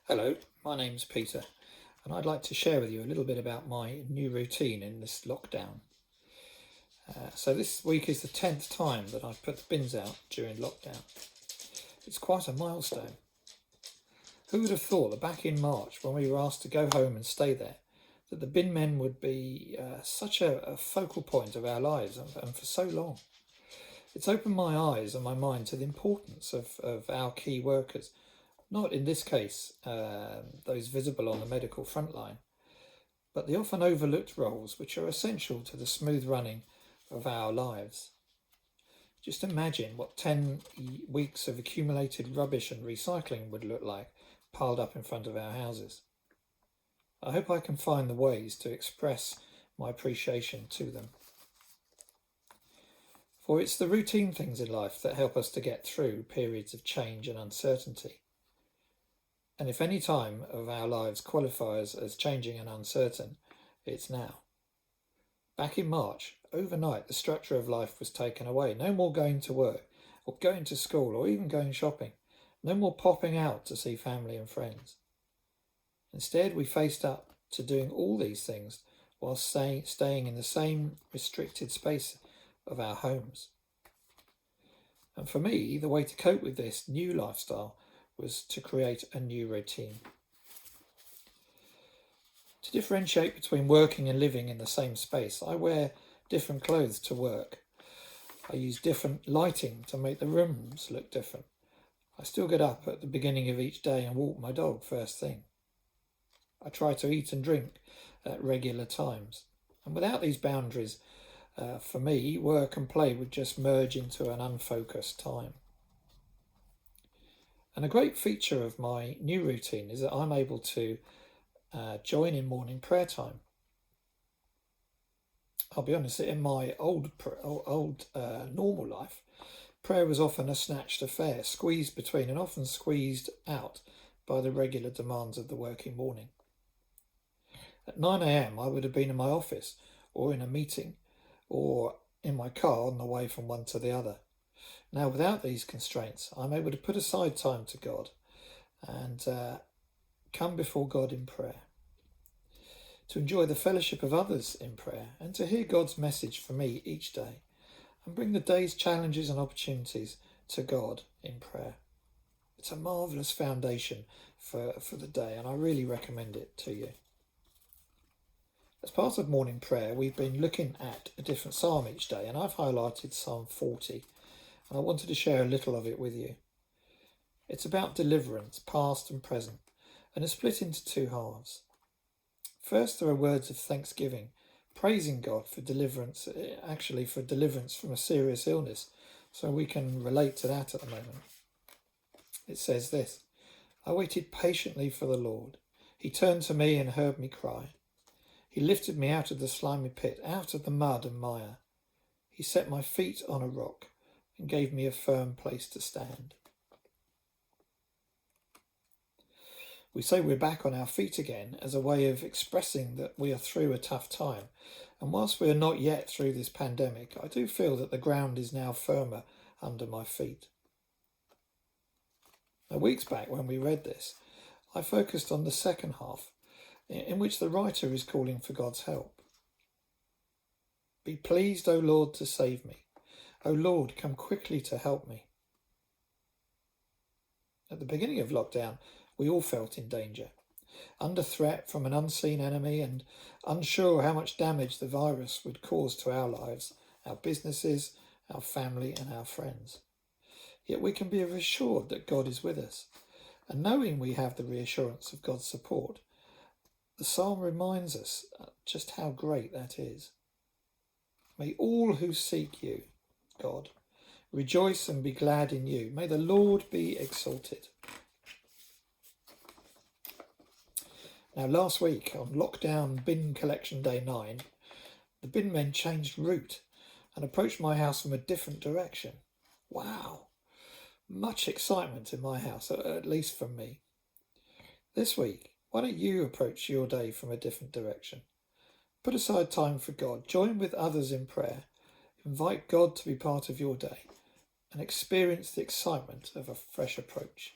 Hello, my name's Peter, and I'd like to share with you a little bit about my new routine in this lockdown. So this week is the 10th time that I've put the bins out during lockdown. It's quite a milestone. Who would have thought that back in March, when we were asked to go home and stay there, that the bin men would be such a focal point of our lives and for so long. It's opened my eyes and my mind to the importance of our key workers. Not in this case, those visible on the medical front line, but the often overlooked roles which are essential to the smooth running of our lives. Just imagine what 10 weeks of accumulated rubbish and recycling would look like piled up in front of our houses. I hope I can find the ways to express my appreciation to them. For it's the routine things in life that help us to get through periods of change and uncertainty. And if any time of our lives qualifies as changing and uncertain, it's now. Back in March, overnight the structure of life was taken away. No more going to work, or going to school, or even going shopping. No more popping out to see family and friends. Instead, we faced up to doing all these things while staying in the same restricted space of our homes. And for me, the way to cope with this new lifestyle was to create a new routine. To differentiate between working and living in the same space, I wear different clothes to work. I use different lighting to make the rooms look different. I still get up at the beginning of each day and walk my dog first thing. I try to eat and drink at regular times. And without these boundaries, for me, work and play would just merge into an unfocused time. And a great feature of my new routine is that I'm able to join in morning prayer time. I'll be honest, in my old normal life, prayer was often a snatched affair, squeezed between and often squeezed out by the regular demands of the working morning. At 9 a.m. I would have been in my office or in a meeting or in my car on the way from one to the other. Now, without these constraints, I'm able to put aside time to God and come before God in prayer, to enjoy the fellowship of others in prayer, and to hear God's message for me each day, and bring the day's challenges and opportunities to God in prayer. It's a marvellous foundation for the day, and I really recommend it to you. As part of morning prayer, we've been looking at a different psalm each day, and I've highlighted Psalm 40. And I wanted to share a little of it with you. It's about deliverance, past and present, and is split into two halves. First, there are words of thanksgiving, praising God for deliverance, for deliverance from a serious illness, so we can relate to that at the moment. It says this: I waited patiently for the Lord. He turned to me and heard me cry. He lifted me out of the slimy pit, out of the mud and mire. He set my feet on a rock and gave me a firm place to stand. We say we're back on our feet again as a way of expressing that we are through a tough time. And whilst we are not yet through this pandemic, I do feel that the ground is now firmer under my feet. Now, weeks back when we read this, I focused on the second half, in which the writer is calling for God's help. Be pleased, O Lord, to save me. O Lord, come quickly to help me. At the beginning of lockdown, we all felt in danger, under threat from an unseen enemy and unsure how much damage the virus would cause to our lives, our businesses, our family and our friends. Yet we can be assured that God is with us, and knowing we have the reassurance of God's support, the psalm reminds us just how great that is. May all who seek you, God, rejoice and be glad in you. May the Lord be exalted. Now, last week on lockdown bin collection day 9, the bin men changed route and approached my house from a different direction. Wow, much excitement in my house, at least from me. This week, why don't you approach your day from a different direction? Put aside time for God, join with others in prayer, invite God to be part of your day, and experience the excitement of a fresh approach.